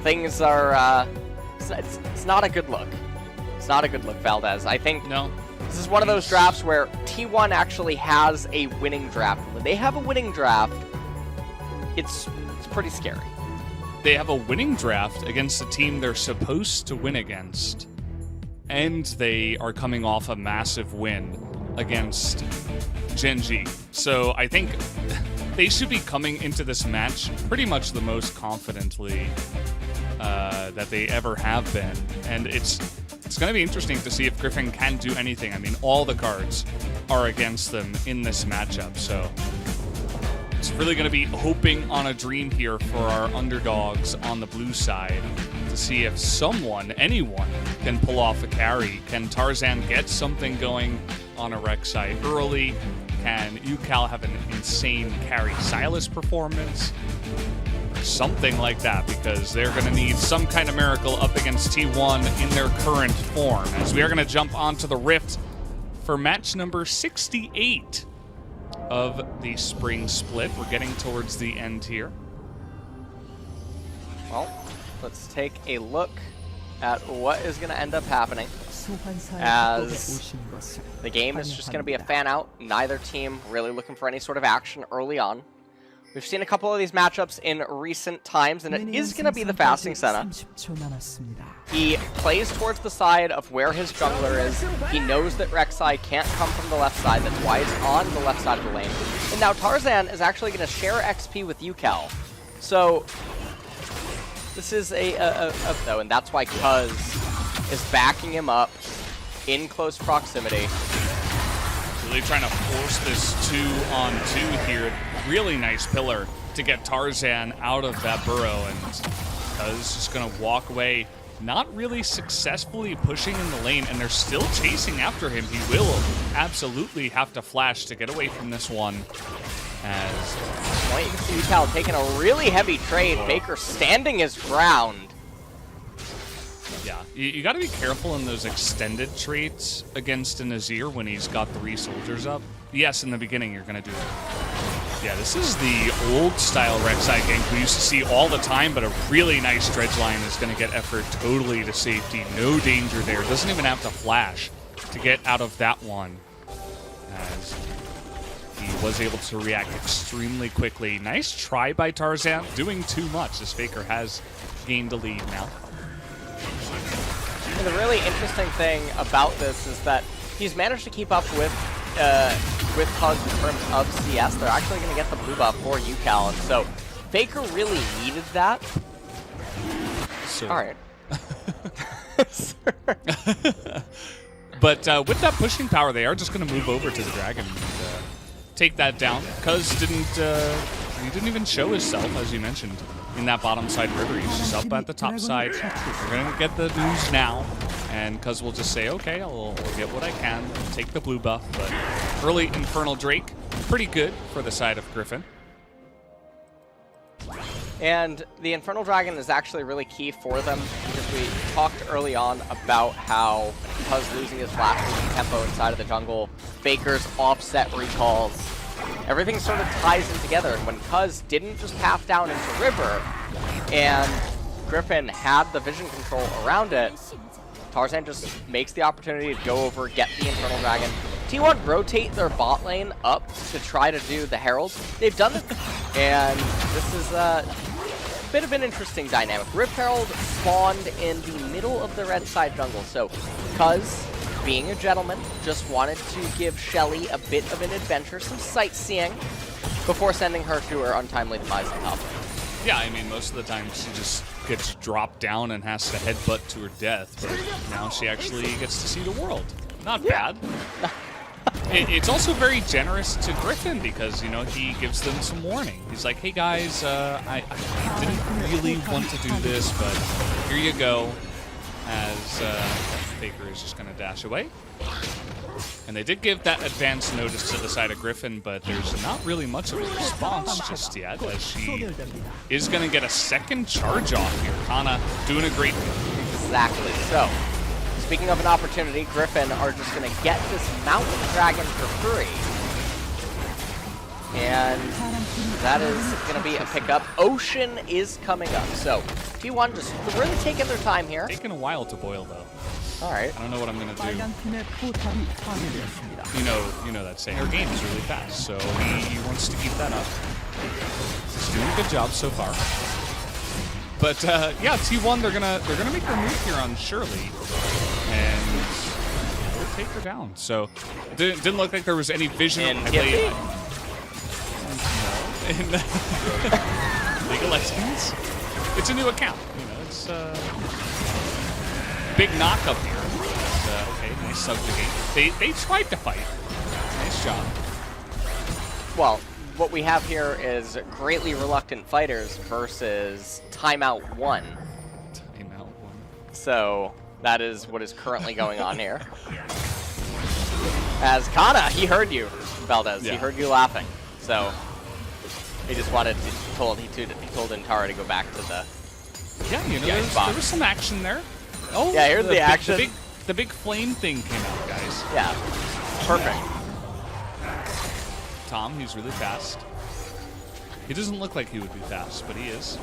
things are, it's not a good look. It's not a good look, Valdez. I think no. This is one of those drafts where T1 actually has a winning draft. When they have a winning draft, it's pretty scary. They have a winning draft against a team they're supposed to win against, and they are coming off a massive win against Gen G. So I think they should be coming into this match pretty much the most confidently that they ever have been, and it's going to be interesting to see if GRIFFIN can do anything. I mean, all the cards are against them in this matchup, so it's really going to be hoping on a dream here for our underdogs on the blue side to see if someone, anyone, can pull off a carry. Can Tarzan get something going on a Rek'Sai early? Can UCal have an insane carry Silas performance? Something like that, because they're going to need some kind of miracle up against T1 in their current form. As we are going to jump onto the Rift for match number 68 of the spring split. We're getting towards the end here. Well, let's take a look at what is going to end up happening, as the game is just going to be a fan out. Neither team really looking for any sort of action early on. We've seen a couple of these matchups in recent times, and it is going to be the fasting Senna. He plays towards the side of where his jungler is. He knows that Rek'Sai can't come from the left side. That's why he's on the left side of the lane. And now Tarzan is actually going to share XP with UCal. So this is though, and that's why Cuz is backing him up in close proximity. Really trying to force this 2-on-2 here. Really nice pillar to get Tarzan out of that burrow, and Cuz just going to walk away, not really successfully pushing in the lane, and they're still chasing after him. He will absolutely have to flash to get away from this one. As well, you can see UCal taking a really heavy trade. Faker standing his ground. Yeah, you got to be careful in those extended traits against a Nazir when he's got 3 soldiers up. Yes, in the beginning you're going to do it. Yeah, this is the old-style Rek'Sai gank we used to see all the time, but a really nice dredge line is going to get effort totally to safety. No danger there. Doesn't even have to flash to get out of that one, as he was able to react extremely quickly. Nice try by Tarzan, doing too much as Faker has gained the lead now. And the really interesting thing about this is that he's managed to keep up with Cuz in terms of CS. They're actually going to get the blue buff for UCal, and so Faker really needed that. So. All right. But with that pushing power, they are just going to move over to the dragon and take that down. Cuz he didn't even show himself, as you mentioned, in that bottom side river. He's just up at the top side. We're going to get the news now, and Cuz will just say, okay, I'll get what I can, take the blue buff. But early Infernal Drake, pretty good for the side of GRIFFIN. And the Infernal Dragon is actually really key for them, because we talked early on about how Cuz losing his flash tempo inside of the jungle, Faker's offset recalls, everything sort of ties in together. And when Cuz didn't just path down into river, and GRIFFIN had the vision control around it, Tarzan just makes the opportunity to go over, get the Infernal Dragon. T1 rotate their bot lane up to try to do the Herald. They've done it, and this is a bit of an interesting dynamic. Rift Herald spawned in the middle of the red side jungle, so Cuz, being a gentleman, just wanted to give Shelly a bit of an adventure, some sightseeing, before sending her to her untimely demise on top. Yeah, I mean, most of the time she just gets dropped down and has to headbutt to her death, but now she actually gets to see the world. Not bad. It's also very generous to GRIFFIN because, you know, he gives them some warning. He's like, hey guys, I didn't really want to do this, but here you go. As Faker is just going to dash away. And they did give that advance notice to the side of GRIFFIN, but there's not really much of a response just yet, as she is going to get a second charge off here. Kana doing a great thing. Exactly. So, speaking of an opportunity, GRIFFIN are just going to get this Mountain Dragon for free. And that is going to be a pickup. Ocean is coming up. So T1 just really taking their time here. Taking a while to boil, though. All right. I don't know what I'm going to do. You know that saying. Their game is really fast, so he wants to keep that up. He's doing a good job so far. But yeah, T1 they're gonna make their move here on Shirley, and they'll take her down. So didn't look like there was any vision. And in League of Legends. It's a new account. You know, it's big knock up here. But, okay, nice subjugate. They tried to fight. Nice job. Well, what we have here is greatly reluctant fighters versus timeout 1. Timeout 1. So that is what is currently going on here. As Kana, he heard you, Valdez. Yeah. He heard you laughing. So he just wanted to he told Intara to go back to the Yeah, you know, there was some action there. Oh, yeah, here's the action. The big flame thing came out, guys. Yeah, perfect. Tom, he's really fast. He doesn't look like he would be fast, but he is.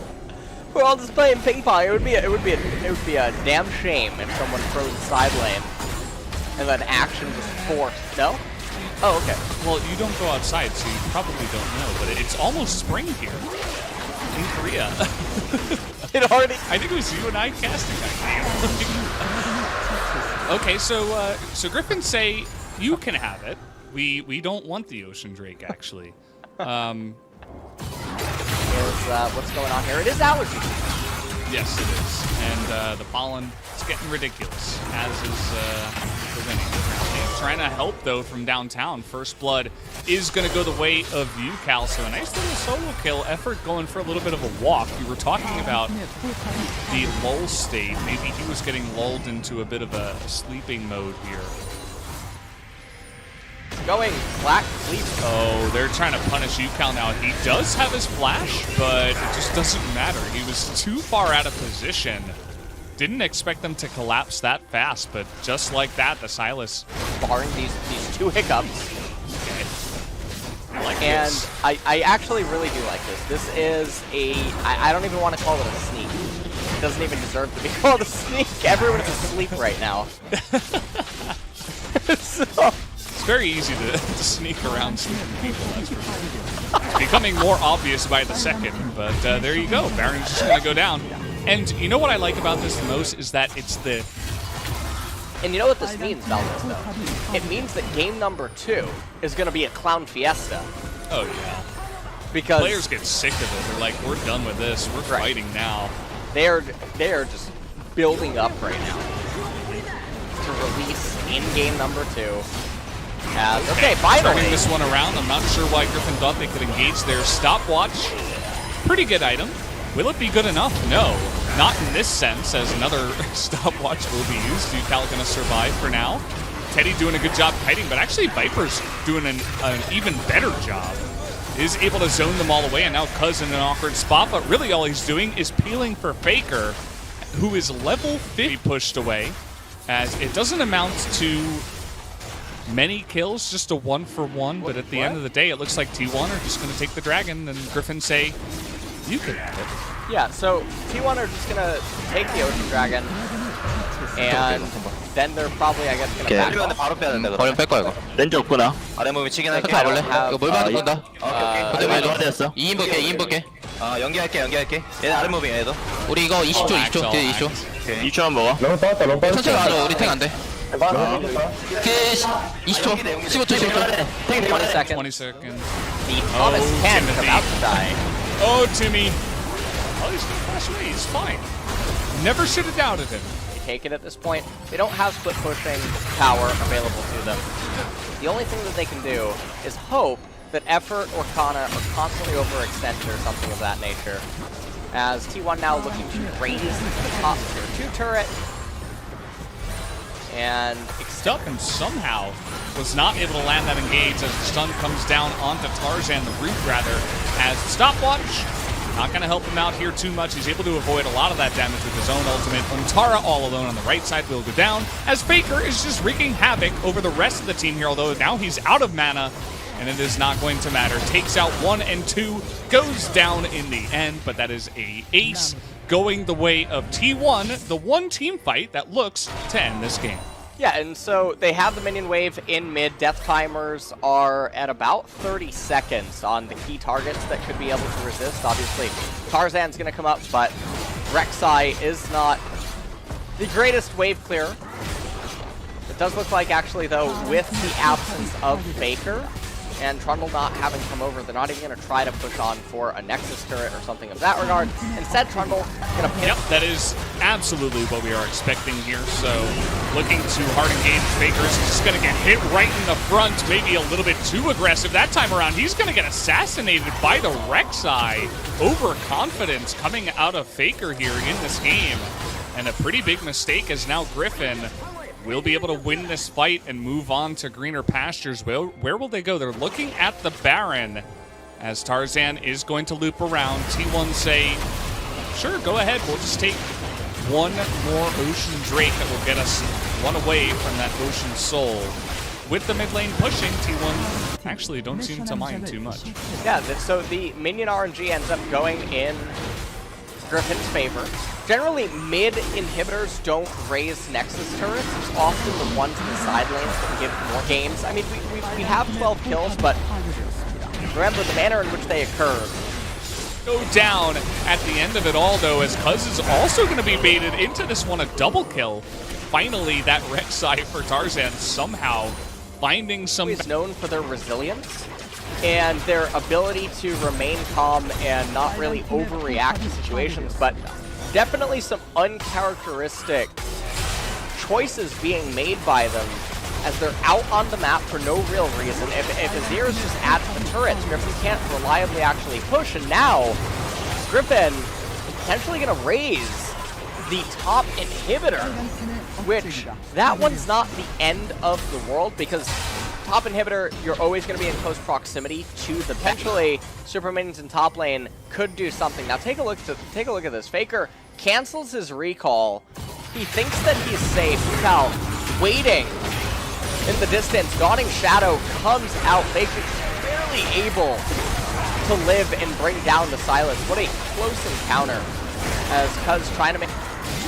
We're all just playing ping pong. It would be a damn shame if someone froze side lane and then action was forced. No? Oh, okay. Well, you don't go outside, so you probably don't know, but it's almost spring here in Korea. It already. I think it was you and I casting that game. Okay, so Griffin say you can have it. We don't want the Ocean Drake, actually. What's going on here? It is allergy. Yes, it is. And the pollen, it's getting ridiculous, as is the winning. Trying to help, though, from downtown. First Blood is going to go the way of UCal, so a nice little solo kill effort going for a little bit of a walk. We were talking about the lull state. Maybe he was getting lulled into a bit of a sleeping mode here. Going black sleep. Oh, they're trying to punish UCal now. He does have his flash, but it just doesn't matter. He was too far out of position. Didn't expect them to collapse that fast, but just like that, the Silas barring these two hiccups. Okay. I like and this. I actually really do like this. This is I don't even want to call it a sneak. It doesn't even deserve to be called a sneak. Everyone is asleep right now. So. It's very easy to sneak around sleeping people, that's for sure. It's becoming more obvious by the second, but there you go. Baron's just going to go down. And you know what I like about this the most is that it's the... And you know what this means, Valdez, though? It means that game number 2 is going to be a clown fiesta. Oh, yeah. Because players get sick of it. They're like, we're done with this. We're fighting now. They are just building up right now to release in game number 2. Okay, finally. Turning this one around. I'm not sure why Griffin thought they could engage their stopwatch. Pretty good item. Will it be good enough? No. Not in this sense, as another stopwatch will be used. UCal going to survive for now. Teddy doing a good job kiting, but actually Viper's doing an even better job. Is able to zone them all away, and now Cuz in an awkward spot, but really all he's doing is peeling for Faker, who is level 50 pushed away, as it doesn't amount to many kills, just a 1-for-1, but at the end of the day, it looks like T1 are just going to take the dragon, and Griffin say, you can have it. Yeah, so T1 are just going to take the Ocean Dragon, and then they're probably, I guess, going to back off. 바로 빼야 된다. 버리면 뺄 거야 이거. 렌즈 없구나. 아래 몸이 치긴 할게. 천천히 가볼래? 이거 물 받을 건다. 아래 몸이 노화되었어. 2인 볼게 2인 볼게. 연기할게. 얘는 아래 몸이야 얘도. 우리 이거 20초 뒤에 20초. 2초만 먹어. 천천히 가줘. 우리 탱 안 돼. 그 20초 15초 20 seconds. 20 seconds. The Thomas 10 is Timothy. about to die. Oh, Timmy. Oh, he's going to pass away. He's fine. Never should have doubted him. They take it at this point. They don't have split pushing power available to them. The only thing that they can do is hope that Effort or Kana are constantly overextended or something of that nature. As T1 now looking to raise the top tier 2 turret. And Stuck and somehow was not able to land that engage as the stun comes down onto Tarzan, the root rather, as the stopwatch. Not going to help him out here too much. He's able to avoid a lot of that damage with his own ultimate. Untara all alone on the right side will go down, as Faker is just wreaking havoc over the rest of the team here, although now he's out of mana. and it is not going to matter. Takes out 1 and 2, goes down in the end, but that is a ace going the way of T1, the one team fight that looks to end this game. Yeah, and so they have the minion wave in mid. Death timers are at about 30 seconds on the key targets that could be able to resist. Obviously, Tarzan's going to come up, but Rek'Sai is not the greatest wave clearer. It does look like, actually, though, with the absence of Faker and Trundle not having come over, they're not even going to try to push on for a Nexus turret or something of that regard. Instead, Trundle going to pin. Yep, that is absolutely what we are expecting here. So, looking to hard engage Faker. He's just going to get hit right in the front, maybe a little bit too aggressive that time around. He's going to get assassinated by the Rek'Sai. Overconfidence coming out of Faker here in this game. And a pretty big mistake as now Griffin will be able to win this fight and move on to greener pastures. Where will they go? They're looking at the Baron as Tarzan is going to loop around. T1 say, sure, go ahead. We'll just take one more Ocean Drake that will get us one away from that Ocean Soul. With the mid lane pushing, T1 actually don't seem to mind too much. Yeah, so the minion RNG ends up going in Griffin's favor. Generally, mid inhibitors don't raise Nexus turrets. It's often the ones in the side lanes that can give more games. I mean, we have 12 kills, but remember the manner in which they occur. Go down at the end of it all, though, as Cuz is also going to be baited into this one, a double kill. Finally, that Rek'Sai for Tarzan somehow finding some... Is known for their resilience and their ability to remain calm and not really overreact to situations, but definitely some uncharacteristic choices being made by them as they're out on the map for no real reason. If Azir is just at the turrets, Griffin can't reliably actually push, and now Griffin is potentially going to raise the top inhibitor, which that one's not the end of the world, because top inhibitor, you're always going to be in close proximity to the potentially super minions in top lane could do something. Now take a look at this. Faker cancels his recall. He thinks that he's safe. Look out, waiting in the distance. Dawning Shadow comes out. Faker's barely able to live and bring down the Silas. What a close encounter as Cuz trying to make...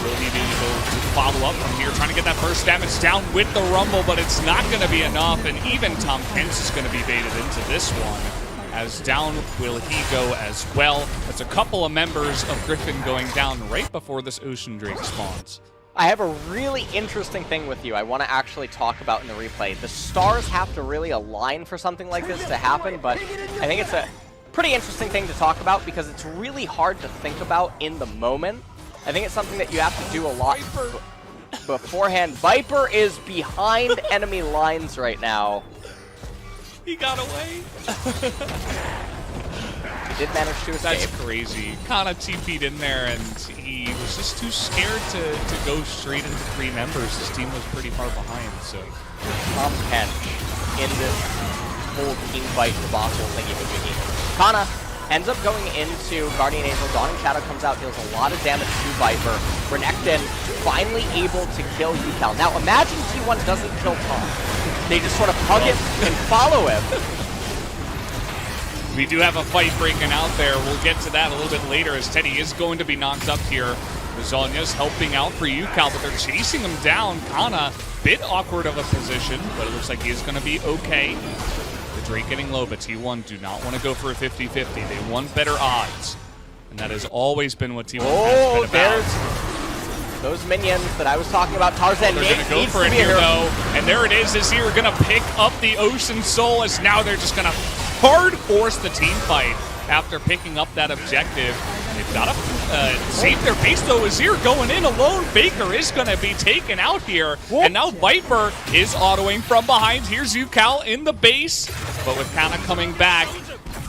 Will he be able to follow up from here, trying to get that first damage down with the Rumble, but it's not going to be enough, and even Tom Pence is going to be baited into this one, as down will he go as well. That's a couple of members of Griffin going down right before this Ocean Drake spawns. I have a really interesting thing with you I want to actually talk about in the replay. The stars have to really align for something like this to happen, but I think it's a pretty interesting thing to talk about because it's really hard to think about in the moment. I think it's something that you have to do a lot beforehand. Viper is behind enemy lines right now. He got away. He did manage to escape. That's crazy. Kana TP'd in there, and he was just too scared to go straight into 3 members. His team was pretty far behind, so... Tom Kench in this whole team fight debacle thingy-majiggy. Kana ends up going into Guardian Angel. Dawning Shadow comes out, deals a lot of damage to Viper. Renekton finally able to kill Yukal. Now imagine T1 doesn't kill Tom. They just sort of hug him and follow him. We do have a fight breaking out there. We'll get to that a little bit later as Teddy is going to be knocked up here. Zhonya's helping out for Yukal, but they're chasing him down. Kana, bit awkward of a position, but it looks like he is going to be okay. Drake getting low, but T1 do not want to go for a 50-50. They want better odds. And that has always been what T1 has been about. There's those minions that I was talking about. Tarzan they're going to go for it here, though. And there it is. Azir going to pick up the Ocean Soul, as now they're just going to hard force the team fight after picking up that objective. They've got to save their base, though. Azir going in alone. Faker is going to be taken out here. And now Viper is autoing from behind. Here's Yukal in the base. But with Kana coming back,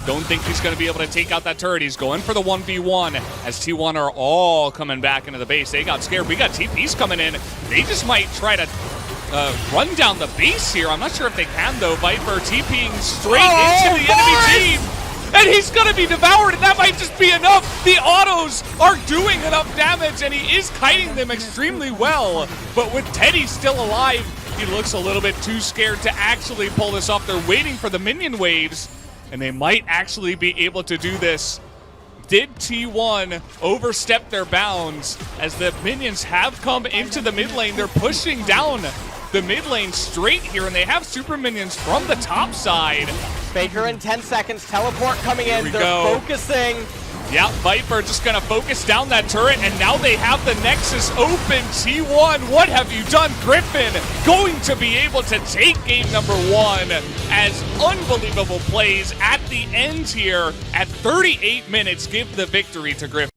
don't think he's going to be able to take out that turret. He's going for the 1v1 as T1 are all coming back into the base. They got scared. We got TPs coming in. They just might try to run down the base here. I'm not sure if they can, though. Viper TPing straight into the enemy team. And he's going to be devoured, and that might just be enough. The autos are doing enough damage, and he is kiting them extremely well. But with Teddy still alive, He looks a little bit too scared to actually pull this off. They're waiting for the minion waves, and they might actually be able to do this. Did T1 overstep their bounds as the minions have come into the mid lane? They're pushing down the mid lane straight here, and they have super minions from the top side. Faker in 10 seconds, teleport coming in, they're go. focusing. Yeah, Viper just gonna focus down that turret, and now they have the Nexus open. T1, what have you done? Griffin going to be able to take game number 1 as unbelievable plays at the end here at 38 minutes give the victory to Griffin.